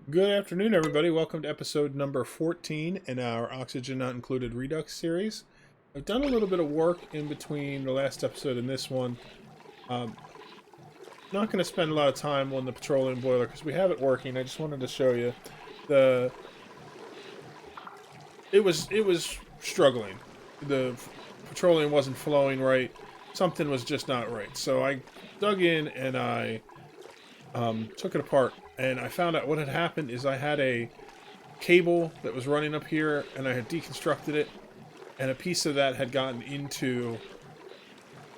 Good afternoon, everybody. Welcome to episode number 14 in our Oxygen Not Included Redux series. I've done a little bit of work in between the last episode and this one. Um, Not going to spend a lot of time on the petroleum boiler because we have it working. I just wanted to show you the. It was struggling. The petroleum wasn't flowing right. Something was just not right. So I dug in and I took it apart, and I found out what had happened is I had a cable that was running up here, and I had deconstructed it, and a piece of that had gotten into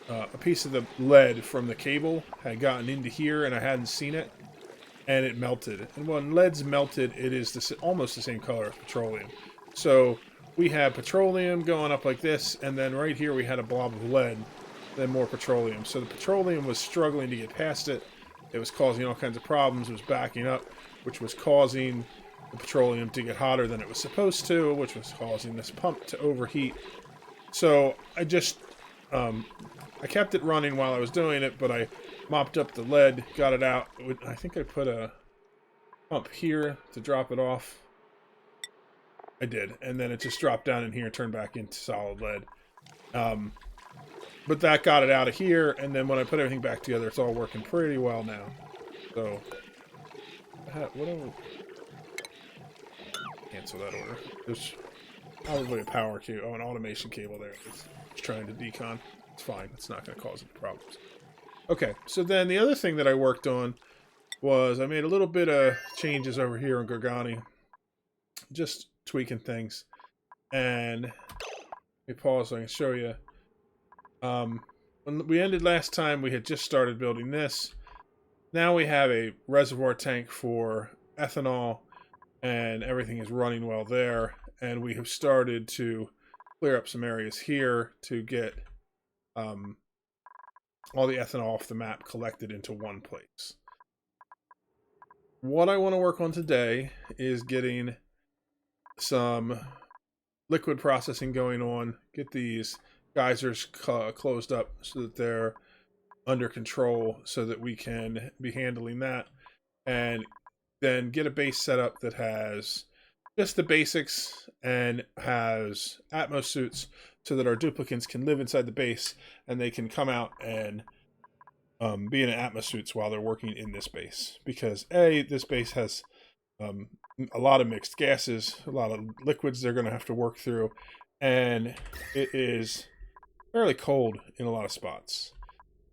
a piece of the lead from the cable had gotten into here, and I hadn't seen it, and it melted. And when lead's melted, it is almost the same color as petroleum. So we had petroleum going up like this, and then right here we had a blob of lead, then more petroleum. So the petroleum was struggling to get past it. It was causing all kinds of problems. It was backing up, which was causing the petroleum to get hotter than it was supposed to, which was causing this pump to overheat. So I just, I kept it running while I was doing it, but I mopped up the lead, got it out. I think I put a pump here to drop it off. I did, and then it just dropped down in here, turned back into solid lead. But that got it out of here, and then when I put everything back together, it's all working pretty well now. So, whatever. Cancel that order. There's probably a power cable, an automation cable there. It's trying to decon. It's fine. It's not going to cause any problems. Okay, so then the other thing that I worked on was I made a little bit of changes over here in Gurgani. Just tweaking things. And let me pause so I can show you. When we ended last time, we had just started building this. Now we have a reservoir tank for ethanol, and everything is running well there. And we have started to clear up some areas here to get all the ethanol off the map collected into one place. What I want to work on today is getting some liquid processing going on, get these geysers closed up so that they're under control, so that we can be handling that, and then get a base setup that has just the basics and has Atmos suits so that our duplicants can live inside the base and they can come out and be in Atmos suits while they're working in this base, because this base has a lot of mixed gases, a lot of liquids they're going to have to work through, and it is fairly cold in a lot of spots.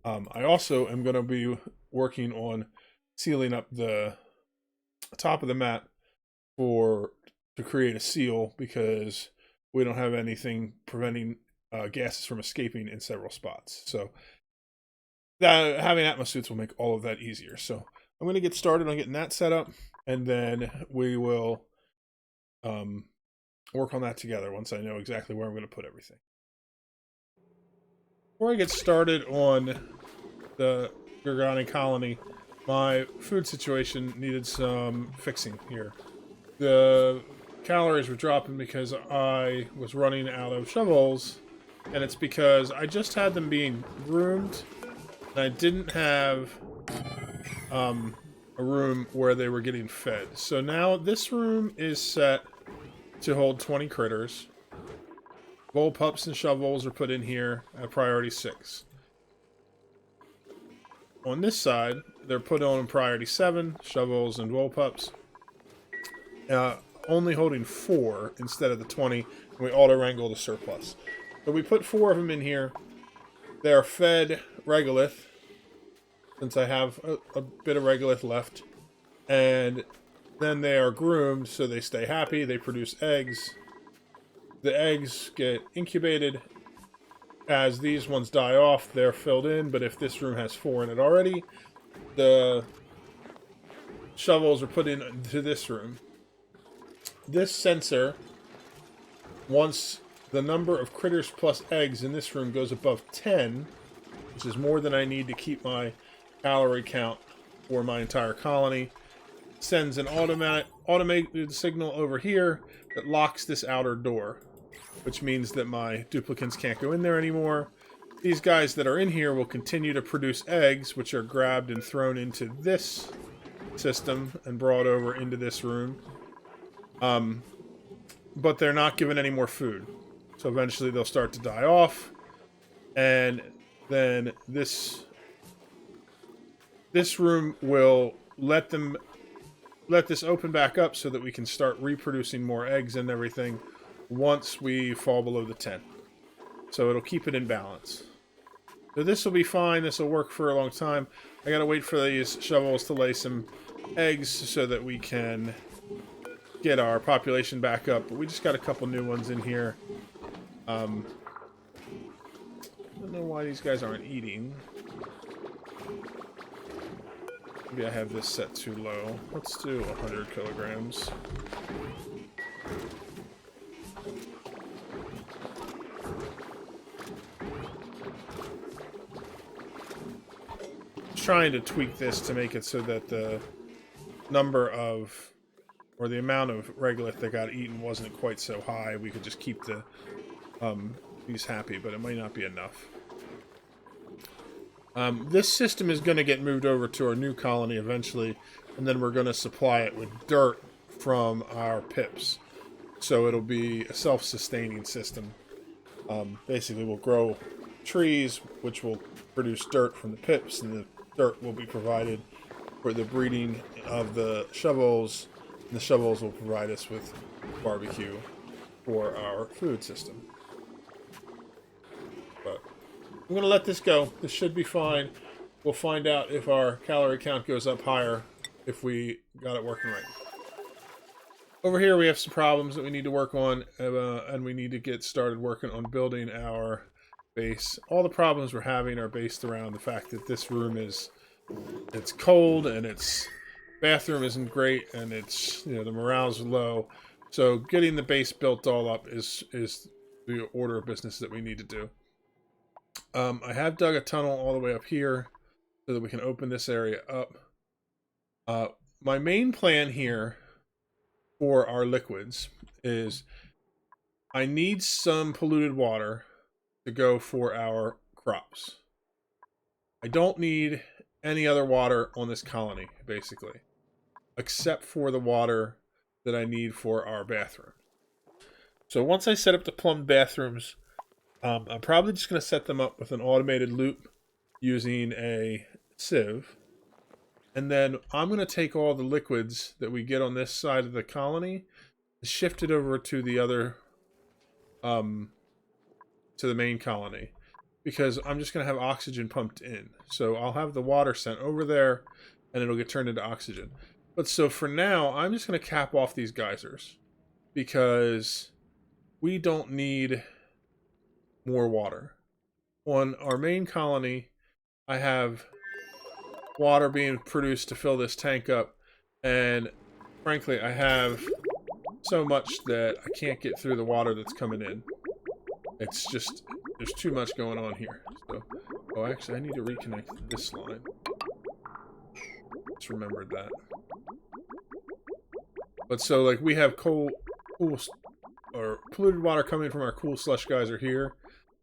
I also am going to be working on sealing up the top of the map to create a seal, because we don't have anything preventing gases from escaping in several spots. So having Atmos suits will make all of that easier. So I'm going to get started on getting that set up, and then we will work on that together once I know exactly where I'm going to put everything. Before I get started on the Gurgani Colony, my food situation needed some fixing here. The calories were dropping because I was running out of shovels, and it's because I just had them being groomed, and I didn't have a room where they were getting fed. So now this room is set to hold 20 critters. Bowl pups and shovels are put in here at priority 6. On this side, they're put on priority 7, shovels and bowl pups. Only holding 4 instead of the 20, and we auto-wrangle the surplus. So we put 4 of them in here. They are fed regolith, since I have a bit of regolith left. And then they are groomed so they stay happy, they produce eggs. The eggs get incubated. As these ones die off, they're filled in, but if this room has 4 in it already, the shovels are put into this room. This sensor, once the number of critters plus eggs in this room goes above 10, which is more than I need to keep my calorie count for my entire colony, sends an automated signal over here that locks this outer door, which means that my duplicants can't go in there anymore. These guys that are in here will continue to produce eggs, which are grabbed and thrown into this system and brought over into this room. But they're not given any more food. So eventually they'll start to die off. And then this room will let this open back up so that we can start reproducing more eggs and everything once we fall below the 10. So it'll keep it in balance. So this will be fine. This will work for a long time. I gotta wait for these shovels to lay some eggs so that we can get our population back up. But we just got a couple new ones in here. I don't know why these guys aren't eating. Maybe I have this set too low. Let's do 100 kilograms. Trying to tweak this to make it so that the number of, or the amount of regolith that got eaten wasn't quite so high. We could just keep the these happy, but it might not be enough. This system is going to get moved over to our new colony eventually, and then we're going to supply it with dirt from our pips. So it'll be a self-sustaining system. Basically, we'll grow trees, which will produce dirt from the pips, and the dirt will be provided for the breeding of the shovels, and the shovels will provide us with barbecue for our food system. But I'm going to let this go. This should be fine. We'll find out if our calorie count goes up higher if we got it working right. Over here we have some problems that we need to work on, and we need to get started working on building our base. All the problems we're having are based around the fact that this room it's cold, and its bathroom isn't great, and it's, you know, the morale's low. So getting the base built all up is the order of business that we need to do. I have dug a tunnel all the way up here so that we can open this area up. My main plan here for our liquids is I need some polluted water to go for our crops. I don't need any other water on this colony, basically, except for the water that I need for our bathroom. So once I set up the plumbed bathrooms, I'm probably just going to set them up with an automated loop using a sieve. And then I'm going to take all the liquids that we get on this side of the colony and shift it over to the other, to the main colony. Because I'm just going to have oxygen pumped in. So I'll have the water sent over there, and it'll get turned into oxygen. But so for now, I'm just going to cap off these geysers. Because we don't need more water. On our main colony, I have water being produced to fill this tank up. And frankly, I have so much that I can't get through the water that's coming in. It's just, there's too much going on here. So, oh, actually, I need to reconnect this line. Just remembered that. But so, like, we have cool or polluted water coming from our cool slush geyser here,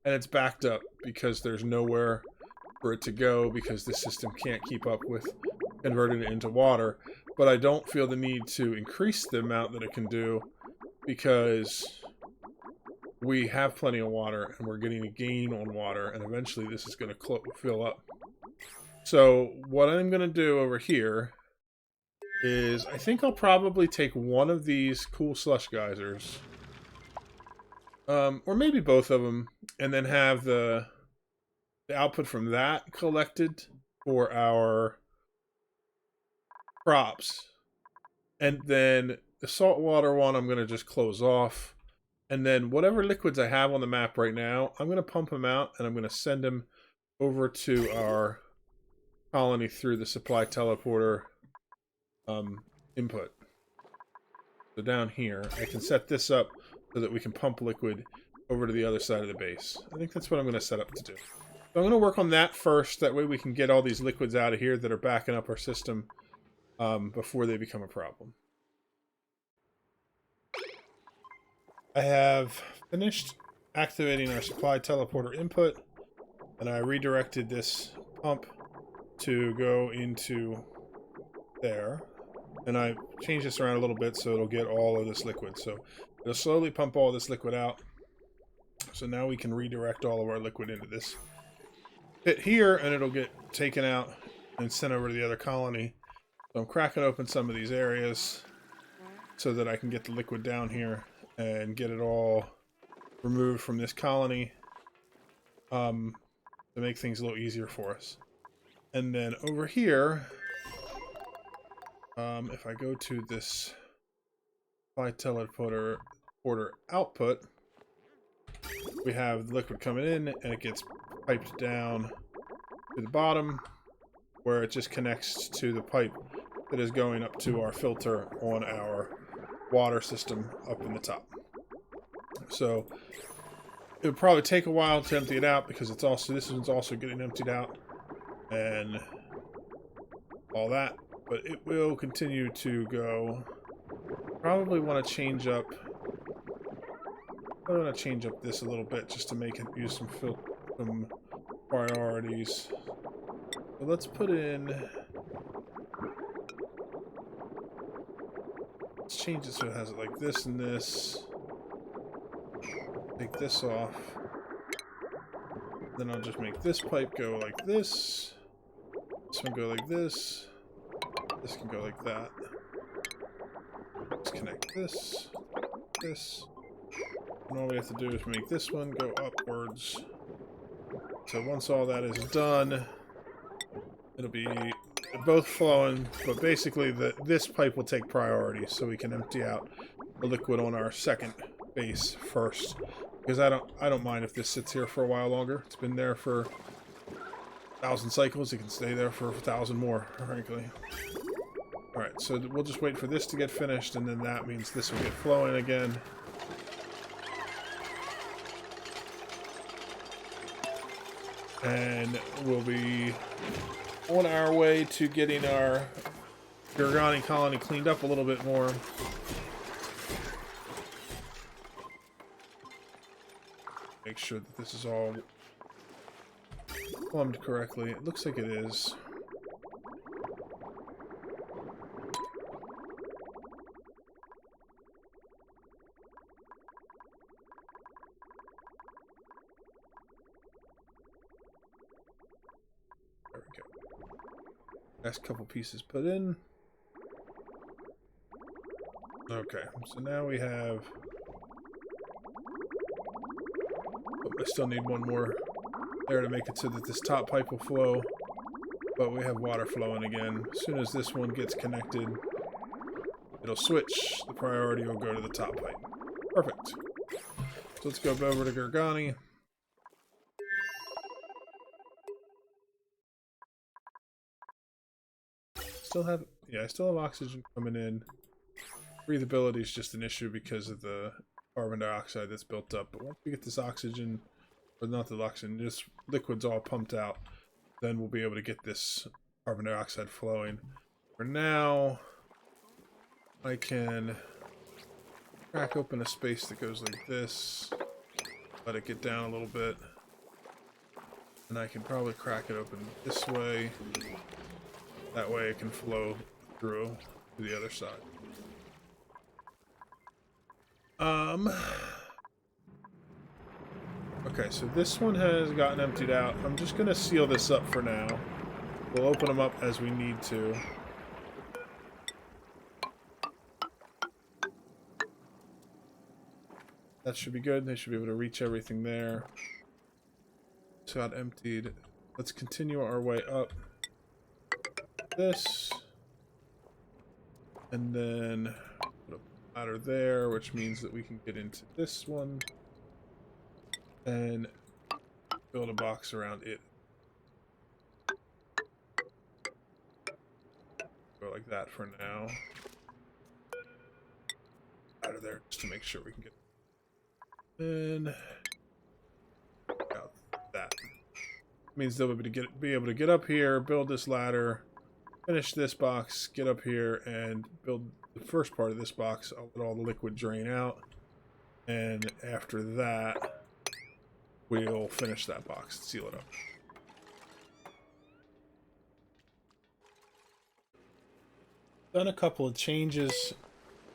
and it's backed up because there's nowhere for it to go because the system can't keep up with converting it into water. But I don't feel the need to increase the amount that it can do because we have plenty of water, and we're getting a gain on water, and eventually this is going to fill up. So what I'm going to do over here is I think I'll probably take one of these cool slush geysers, or maybe both of them, and then have the output from that collected for our crops. And then the saltwater one I'm going to just close off. And then whatever liquids I have on the map right now, I'm going to pump them out, and I'm going to send them over to our colony through the supply teleporter input. So down here, I can set this up so that we can pump liquid over to the other side of the base. I think that's what I'm going to set up to do. So I'm going to work on that first. That way we can get all these liquids out of here that are backing up our system before they become a problem. I have finished activating our supply teleporter input, and I redirected this pump to go into there. And I changed this around a little bit so it'll get all of this liquid. So it'll slowly pump all this liquid out. So now we can redirect all of our liquid into this pit here, and it'll get taken out and sent over to the other colony. So I'm cracking open some of these areas so that I can get the liquid down here and get it all removed from this colony to make things a little easier for us. And then over here, if I go to this supply teleporter output, we have the liquid coming in and it gets piped down to the bottom where it just connects to the pipe that is going up to our filter on our water system up in the top. So it would probably take a while to empty it out because it's also, this one's also getting emptied out and all that, but it will continue to go. Probably want to change up. I want to change up this a little bit just to make it use some priorities. So let's put in. Let's change it so it has it like this and this. Take this off. Then I'll just make this pipe go like this. This one go like this. This can go like that. Let's connect this. This. And all we have to do is make this one go upwards. So once all that is done, it'll be both flowing, but basically this pipe will take priority so we can empty out the liquid on our second base first. Because I don't mind if this sits here for a while longer. It's been there for 1,000 cycles. It can stay there for 1,000 more, frankly. Alright, so we'll just wait for this to get finished, and then that means this will get flowing again. And we'll be on our way to getting our Gurgani Colony cleaned up a little bit more. Make sure that this is all plumbed correctly. It looks like it is. There we go. Last couple pieces put in. Okay, so now we have... I still need one more there to make it so that this top pipe will flow, but we have water flowing again. As soon as this one gets connected, it'll switch. The priority will go to the top pipe. Perfect. So let's go over to Gurgani. I still have oxygen coming in. Breathability is just an issue because of the carbon dioxide that's built up. But once we get this oxygen, or not the oxygen, this liquid's all pumped out, then we'll be able to get this carbon dioxide flowing. For now, I can crack open a space that goes like this, let it get down a little bit, and I can probably crack it open this way. That way it can flow through to the other side. Okay, so this one has gotten emptied out. I'm just going to seal this up for now. We'll open them up as we need to. That should be good. They should be able to reach everything there. It's got emptied. Let's continue our way up. This. And then put a ladder there, which means that we can get into this one. And build a box around it. Go like that for now. Out of there just to make sure we can get. And out that means they'll be able to get up here, build this ladder, finish this box, get up here, and build the first part of this box. I'll let all the liquid drain out, and after that, we'll finish that box and seal it up. done a couple of changes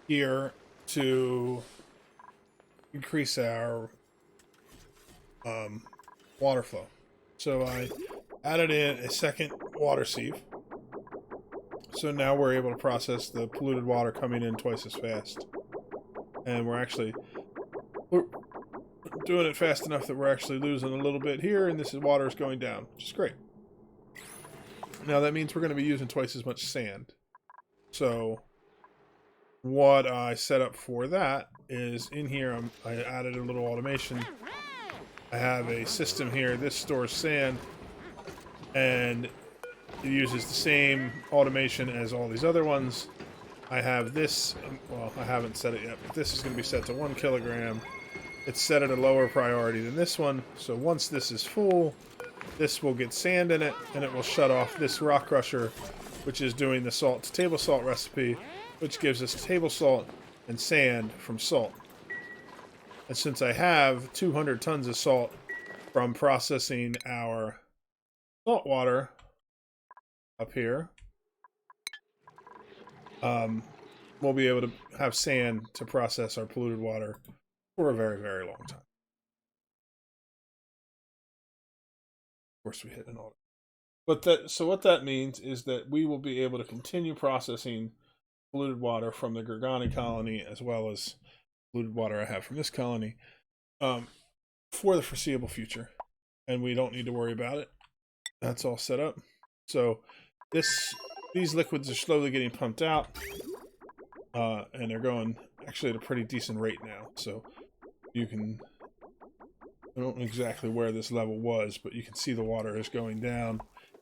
here to increase our water flow. So I added in a second water sieve. So now we're able to process the polluted water coming in twice as fast. And we're doing it fast enough that we're actually losing a little bit here, and this water is going down, which is great. Now that means we're going to be using twice as much sand. So what I set up for that is in here, I added a little automation. I have a system here. This stores sand, and it uses the same automation as all these other ones. I have this, well, I haven't set it yet, but this is going to be set to 1 kilogram. It's set at a lower priority than this one, so once this is full, this will get sand in it, and it will shut off this rock crusher, which is doing the salt to table salt recipe, which gives us table salt and sand from salt. And since I have 200 tons of salt from processing our salt water up here, we'll be able to have sand to process our polluted water for a very, very long time. Of course, we hit an auto. But so what that means is that we will be able to continue processing polluted water from the Gurgani colony, as well as polluted water I have from this colony, for the foreseeable future. And we don't need to worry about it. That's all set up. So these liquids are slowly getting pumped out, and they're going actually at a pretty decent rate now. So you can, I don't know exactly where this level was, but you can see the water is going down,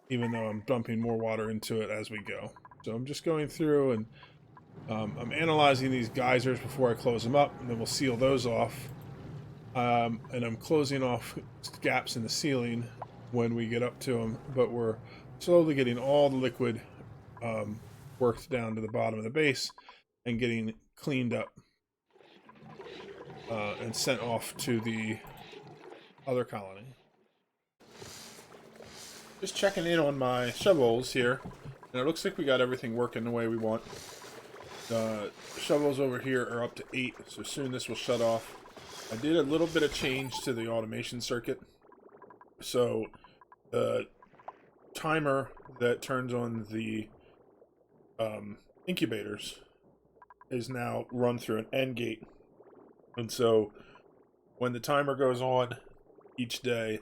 even though I'm dumping more water into it as we go. So I'm just going through and I'm analyzing these geysers before I close them up, and then we'll seal those off. And I'm closing off gaps in the ceiling when we get up to them, but we're slowly getting all the liquid worked down to the bottom of the base and getting cleaned up and sent off to the other colony. Just checking in on my shovels here, and it looks like we got everything working the way we want. The shovels over here are up to 8, so soon this will shut off. I did a little bit of change to the automation circuit. So the timer that turns on the incubators is now run through an end gate. And so when the timer goes on each day,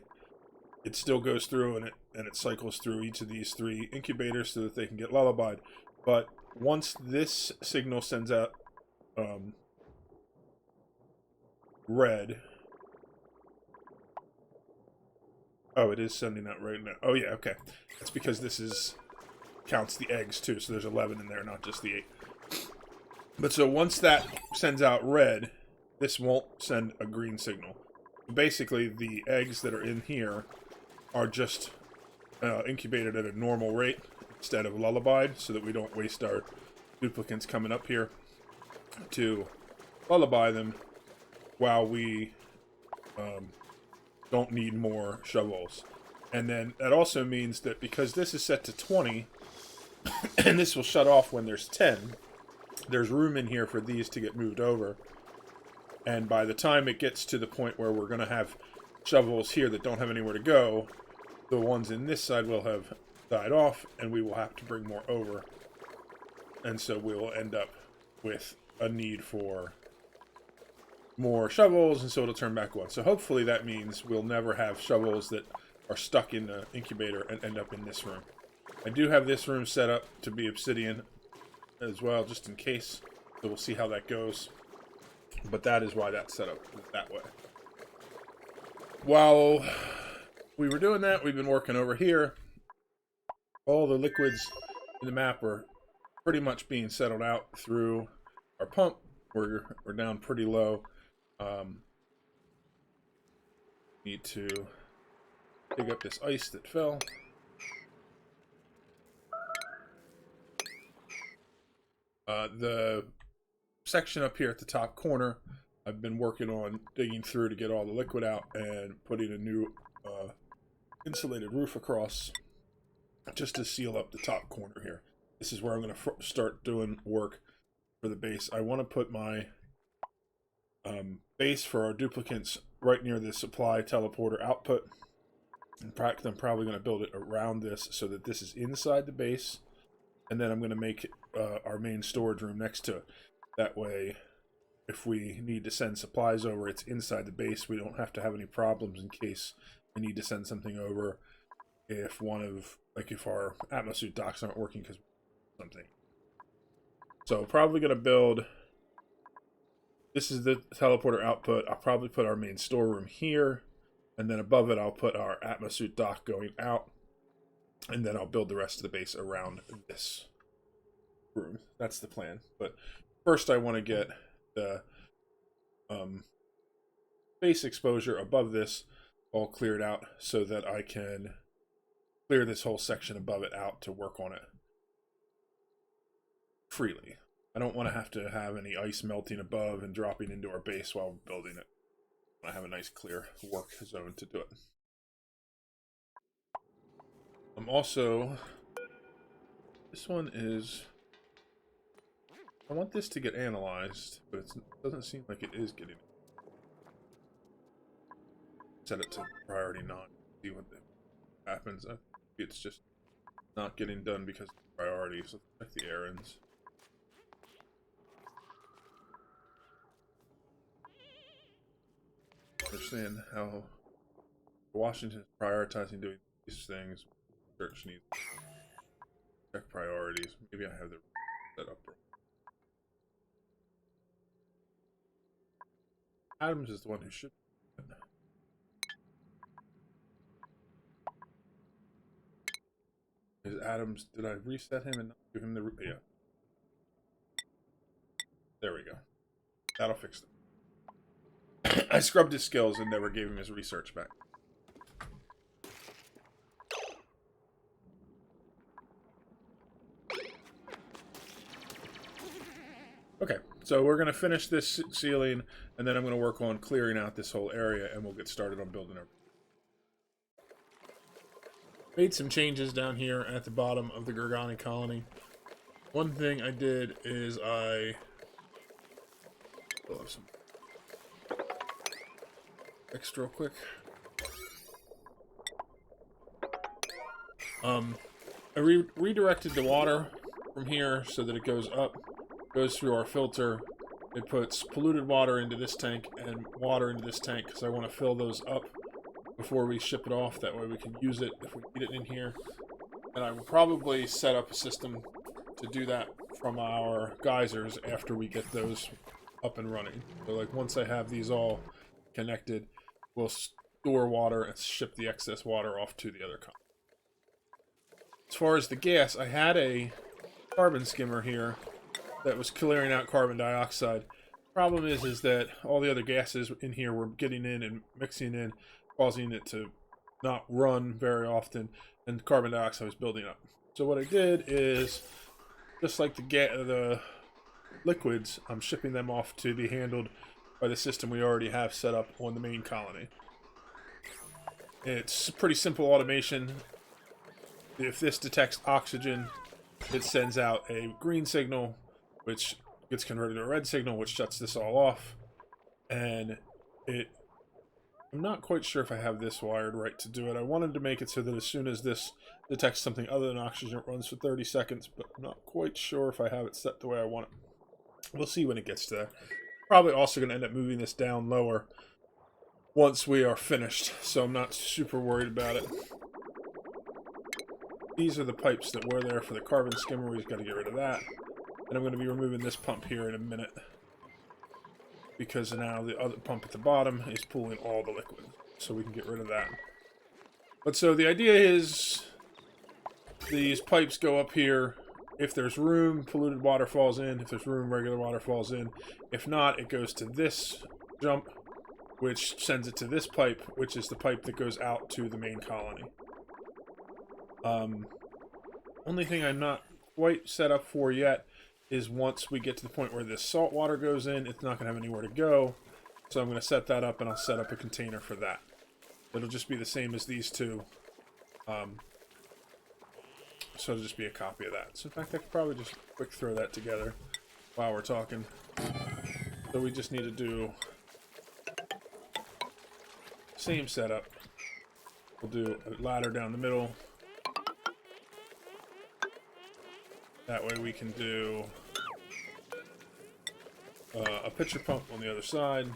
it still goes through and it cycles through each of these 3 incubators so that they can get lullabied. But once this signal sends out red. Oh, it is sending out right now. Oh yeah, okay. That's because this counts the eggs too, so there's 11 in there, not just the 8. But so once that sends out red, this won't send a green signal. Basically, the eggs that are in here are just incubated at a normal rate instead of lullabied, so that we don't waste our duplicants coming up here to lullaby them while we don't need more shovels. And then that also means that because this is set to 20, and this will shut off when there's 10, there's room in here for these to get moved over. And by the time it gets to the point where we're going to have shovels here that don't have anywhere to go, the ones in this side will have died off, and we will have to bring more over. And so we will end up with a need for more shovels, and so it'll turn back on. So hopefully that means we'll never have shovels that are stuck in the incubator and end up in this room. I do have this room set up to be obsidian as well, just in case. So we'll see how that goes. But that is why that's set up that way. While we were doing that, we've been working over here. All the liquids in the map are pretty much being settled out through our pump. We're down pretty low. Need to dig up this ice that fell. The section up here at the top corner, I've been working on digging through to get all the liquid out and putting a new insulated roof across just to seal up the top corner here. this is where I'm going to start doing work for the base. I want to put my base for our duplicants right near the supply teleporter output. In fact, I'm probably going to build it around this so that this is inside the base, and then I'm going to make our main storage room next to it. That way, if we need to send supplies over, it's inside the base. We don't have to have any problems in case we need to send something over if if our atmosuit docks aren't working because something. So probably going to build, this is the teleporter output. I'll probably put our main storeroom here, and then above it I'll put our atmosuit dock going out, and then I'll build the rest of the base around this room. That's the plan. But first I want to get the base exposure above this all cleared out so that I can clear this whole section above it out to work on it freely. I don't want to have any ice melting above and dropping into our base while we're building it. I have a nice clear work zone to do it. Also, this one is, I want this to get analyzed, but it doesn't seem like it is getting. Set it to priority 9. See what happens. It's just not getting done because of the priority. So let's check the errands. Understand how Washington is prioritizing doing these things. Search needs. Check priorities. Maybe I have the set up wrong. Adams is the one who should. Is Adams? Did I reset him and not give him the? Yeah. There we go. That'll fix it. I scrubbed his skills and never gave him his research back. Okay, so we're going to finish this ceiling, and then I'm going to work on clearing out this whole area, and we'll get started on building our... Made some changes down here at the bottom of the Gurgani Colony. One thing I did is I... Pull up some extra real quick. I redirected the water from here so that it goes up, goes through our filter. It puts polluted water into this tank and water into this tank because I want to fill those up before we ship it off. That way we can use it if we need it in here. And I will probably set up a system to do that from our geysers after we get those up and running. So like once I have these all connected, we'll store water and ship the excess water off to the other colony. As far as the gas, I had a carbon skimmer here that was clearing out carbon dioxide. Problem is that all the other gases in here were getting in and mixing in, causing it to not run very often, and carbon dioxide was building up. So what I did is, just like the liquids, I'm shipping them off to be handled by the system we already have set up on the main colony. It's pretty simple automation. If this detects oxygen, it sends out a green signal, which gets converted to a red signal, which shuts this all off. And I'm not quite sure if I have this wired right to do it. I wanted to make it so that as soon as this detects something other than oxygen, it runs for 30 seconds, but I'm not quite sure if I have it set the way I want it. We'll see when it gets to there. Probably also going to end up moving this down lower once we are finished, so I'm not super worried about it. These are the pipes that were there for the carbon skimmer. We've got to get rid of that. And I'm going to be removing this pump here in a minute, because now the other pump at the bottom is pulling all the liquid, so we can get rid of that. But so the idea is these pipes go up here. If there's room, polluted water falls in. If there's room, regular water falls in. If not, it goes to this jump, which sends it to this pipe, which is the pipe that goes out to the main colony. Only thing I'm not quite set up for yet is once we get to the point where this salt water goes in, it's not going to have anywhere to go. So I'm going to set that up, and I'll set up a container for that. It'll just be the same as these two. So it'll just be a copy of that. So in fact, I could probably just quick throw that together while we're talking. So we just need to do same setup. We'll do a ladder down the middle. That way we can do a pitcher pump on the other side.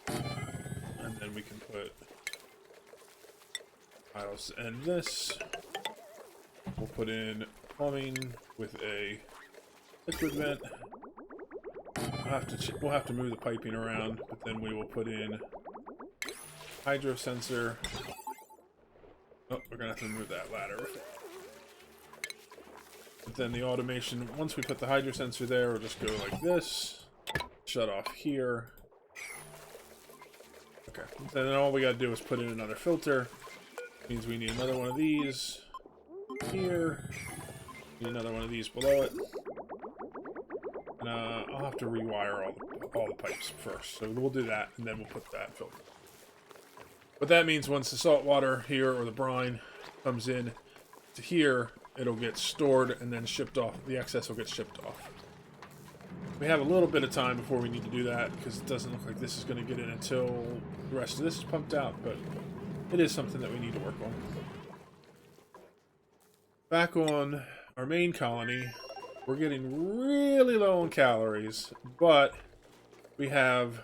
And then we can put tiles and this. We'll put in plumbing with a liquid vent. We'll have to move the piping around, but then we will put in hydro sensor. Oh, we're gonna have to remove that ladder. But then the automation, once we put the hydro sensor there, we'll just go like this. Shut off here. Okay. And then all we gotta do is put in another filter. Means we need another one of these here. Need another one of these below it. And I'll have to rewire all the pipes first. So we'll do that, and then we'll put that filter. But that means once the salt water here, or the brine, comes in to here, it'll get stored and then shipped off. The excess will get shipped off. We have a little bit of time before we need to do that, because it doesn't look like this is going to get in until the rest of this is pumped out, but it is something that we need to work on. Back on our main colony, we're getting really low on calories, but we have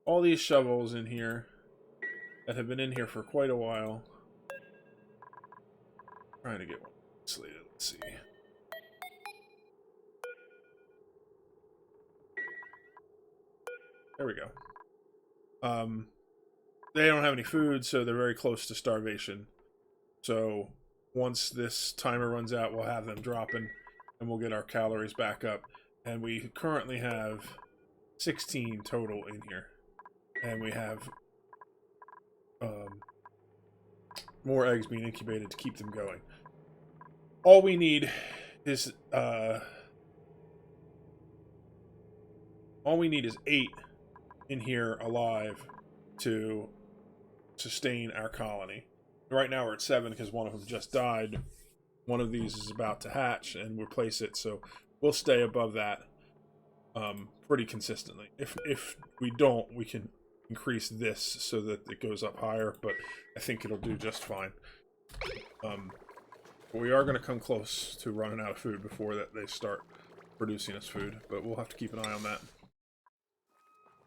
all these shovels in here that have been in here for quite a while. Trying to get one slated. Let's see. There we go. They don't have any food, so they're very close to starvation. So once this timer runs out, we'll have them dropping, and we'll get our calories back up. And we currently have 16 total in here. And we have more eggs being incubated to keep them going. All we need is 8 in here alive to sustain our colony. Right now we're at 7 because one of them just died. One of these is about to hatch and replace it, so we'll stay above that pretty consistently. If we don't, we can increase this so that it goes up higher, but I think it'll do just fine. But we are going to come close to running out of food before that they start producing us food, but we'll have to keep an eye on that.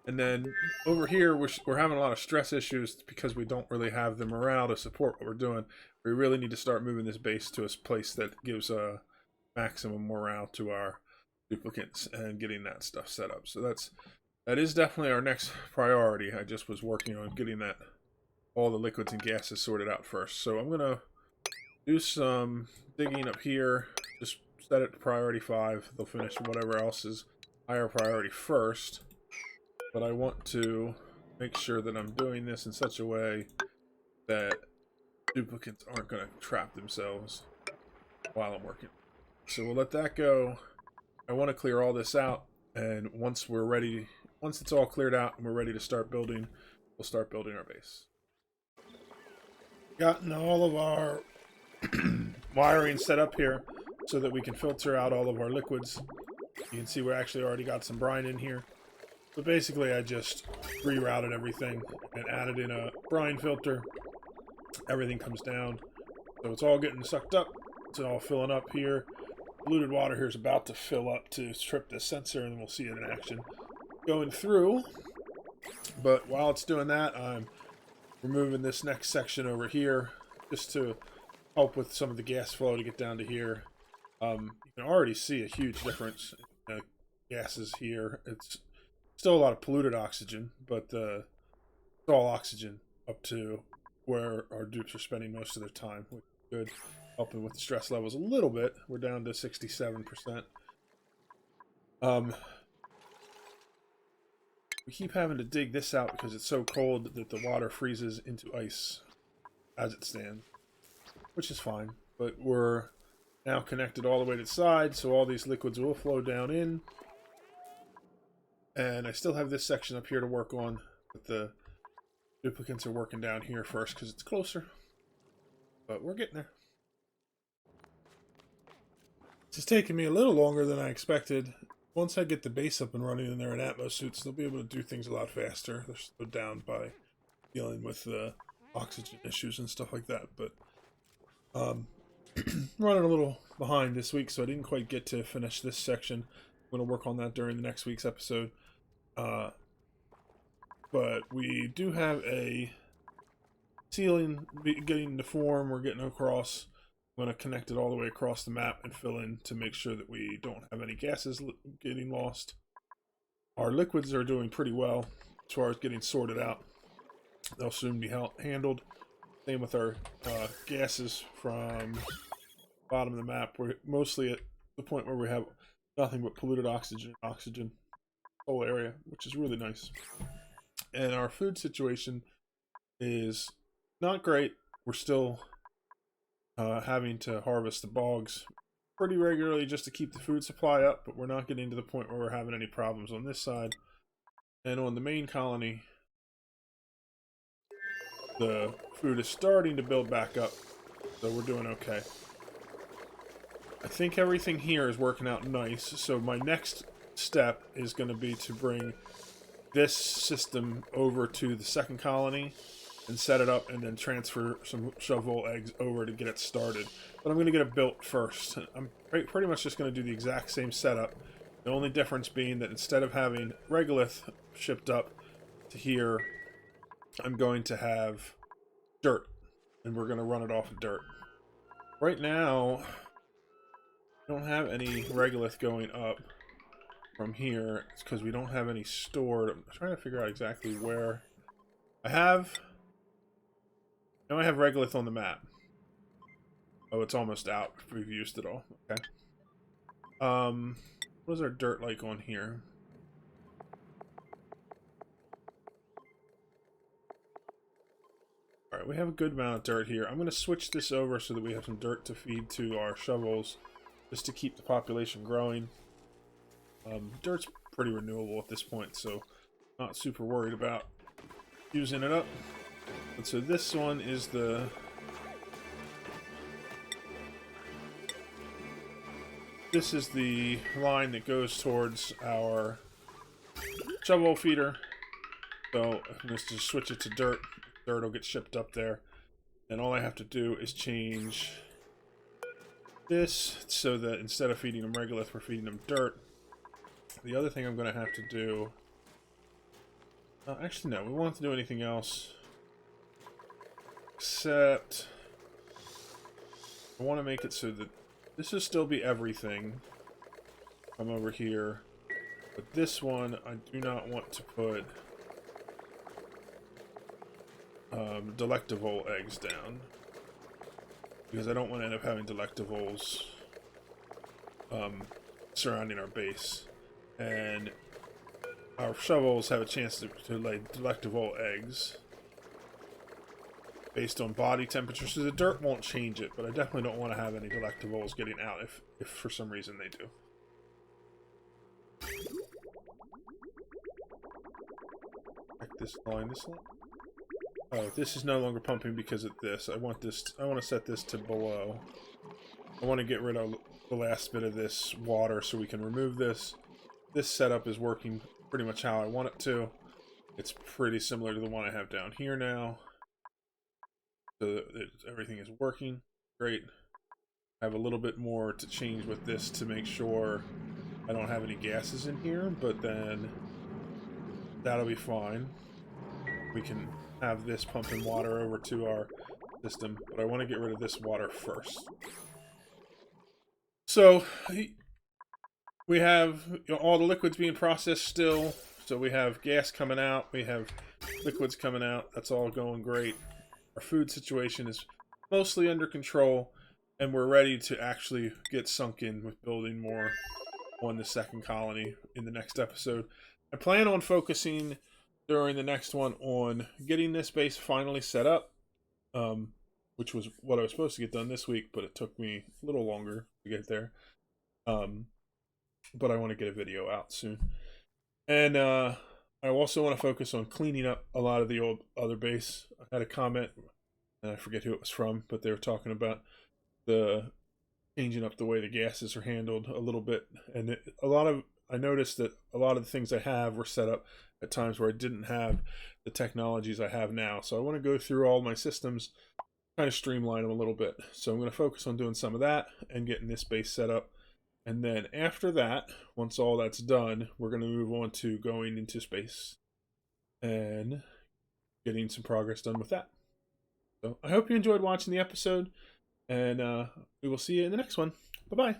And then over here, we're having a lot of stress issues because we don't really have the morale to support what we're doing. We really need to start moving this base to a place that gives a maximum morale to our duplicates and getting that stuff set up. So that is definitely our next priority. I just was working on getting all the liquids and gases sorted out first. So I'm gonna do some digging up here. Just set it to priority 5. They'll finish whatever else is higher priority first. But I want to make sure that I'm doing this in such a way that duplicates aren't going to trap themselves while I'm working. So we'll let that go. I want to clear all this out, and once it's all cleared out and we're ready to start building, we'll start building our base. Gotten all of our wiring set up here so that we can filter out all of our liquids. You can see we actually already got some brine in here. So basically I just rerouted everything and added in a brine filter. Everything comes down. So it's all getting sucked up. It's all filling up here. Polluted water here is about to fill up to trip this sensor, and we'll see it in action going through. But while it's doing that, I'm removing this next section over here just to help with some of the gas flow to get down to here. You can already see a huge difference in the gases here. It's still a lot of polluted oxygen, but it's all oxygen up to where our dupes are spending most of their time, which is good. Helping with the stress levels a little bit. We're down to 67%. We keep having to dig this out because it's so cold that the water freezes into ice as it stands, which is fine. But we're now connected all the way to the side, so all these liquids will flow down in. And I still have this section up here to work on, but the duplicates are working down here first because it's closer. but we're getting there. It's taking me a little longer than I expected. Once I get the base up and running and they're in Atmos suits, they'll be able to do things a lot faster. They're slowed down by dealing with oxygen issues and stuff like that. But running a little behind this week, so I didn't quite get to finish this section. I'm going to work on that during the next week's episode. But we do have a ceiling getting to form. We're getting across. I'm going to connect it all the way across the map and fill in to make sure that we don't have any gases getting lost. Our liquids are doing pretty well as far as getting sorted out. They'll soon be handled. Same with our gases from the bottom of the map. We're mostly at the point where we have nothing but polluted oxygen whole area, which is really nice. And our food situation is not great. We're still having to harvest the bogs pretty regularly just to keep the food supply up, but we're not getting to the point where we're having any problems on this side. And on the main colony, the food is starting to build back up, so we're doing okay. I think everything here is working out nice, so my next step is going to be to bring this system over to the second colony and set it up and then transfer some shovel eggs over to get it started. But I'm going to get it built first. I'm pretty much just going to do the exact same setup. The only difference being that instead of having regolith shipped up to here, I'm going to have dirt, and we're going to run it off of dirt. Right now, I don't have any regolith going up from here. It's because we don't have any stored. I'm trying to figure out exactly where. I have regolith on the map. Oh, it's almost out. We've used it all. Okay. What is our dirt like on here? Alright, we have a good amount of dirt here. I'm going to switch this over so that we have some dirt to feed to our shovels, just to keep the population growing. Dirt's pretty renewable at this point, so not super worried about using it up. And so this one is the... This is the line that goes towards our shovel feeder. So I'm just to switch it to dirt. Dirt will get shipped up there. And all I have to do is change this so that instead of feeding them regolith, we're feeding them dirt. The other thing I'm going to have to do... actually, no, we won't have to do anything else. Except... I want to make it so that this will still be everything. Come over here. But this one, I do not want to put delectable eggs down. Because I don't want to end up having delectables surrounding our base. And our shovels have a chance to lay delectable eggs based on body temperature, so the dirt won't change it, but I definitely don't want to have any delectables getting out if for some reason they do. Check this line, Oh, this is no longer pumping because of this. I want to set this to below. I want to get rid of the last bit of this water so we can remove this. This setup is working pretty much how I want it to. It's pretty similar to the one I have down here now. So everything is working. Great. I have a little bit more to change with this to make sure I don't have any gases in here, but then that'll be fine. We can have this pumping water over to our system, but I want to get rid of this water first. So we have all the liquids being processed still. So we have gas coming out, we have liquids coming out. That's all going great. Our food situation is mostly under control, and we're ready to actually get sunk in with building more on the second colony in the next episode. I plan on focusing during the next one on getting this base finally set up, which was what I was supposed to get done this week, but it took me a little longer to get there. But I want to get a video out soon. And I also want to focus on cleaning up a lot of the old other base. I had a comment and I forget who it was from, but they were talking about the changing up the way the gases are handled a little bit. And I noticed that a lot of the things I have were set up at times where I didn't have the technologies I have now. So I want to go through all my systems, kind of streamline them a little bit. So I'm going to focus on doing some of that and getting this base set up. And then after that, once all that's done, we're going to move on to going into space and getting some progress done with that. So I hope you enjoyed watching the episode, and we will see you in the next one. Bye bye.